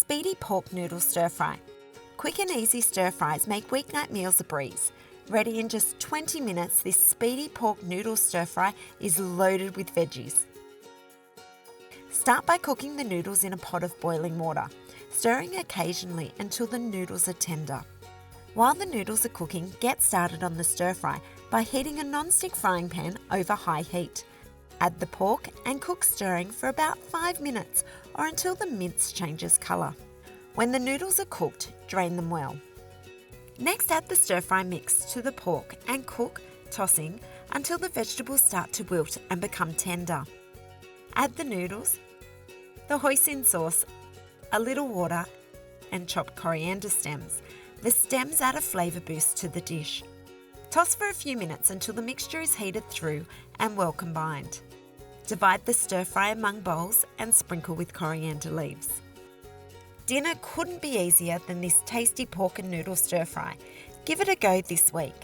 Speedy Pork Noodle Stir Fry. Quick and easy stir fries make weeknight meals a breeze. Ready in just 20 minutes, this speedy pork noodle stir fry is loaded with veggies. Start by cooking the noodles in a pot of boiling water, stirring occasionally until the noodles are tender. While the noodles are cooking, get started on the stir fry by heating a non-stick frying pan over high heat. Add the pork and cook stirring for about 5 minutes or until the mince changes colour. When the noodles are cooked, drain them well. Next, add the stir-fry mix to the pork and cook, tossing, until the vegetables start to wilt and become tender. Add the noodles, the hoisin sauce, a little water, and chopped coriander stems. The stems add a flavour boost to the dish. Toss for a few minutes until the mixture is heated through and well combined. Divide the stir-fry among bowls and sprinkle with coriander leaves. Dinner couldn't be easier than this tasty pork and noodle stir-fry. Give it a go this week.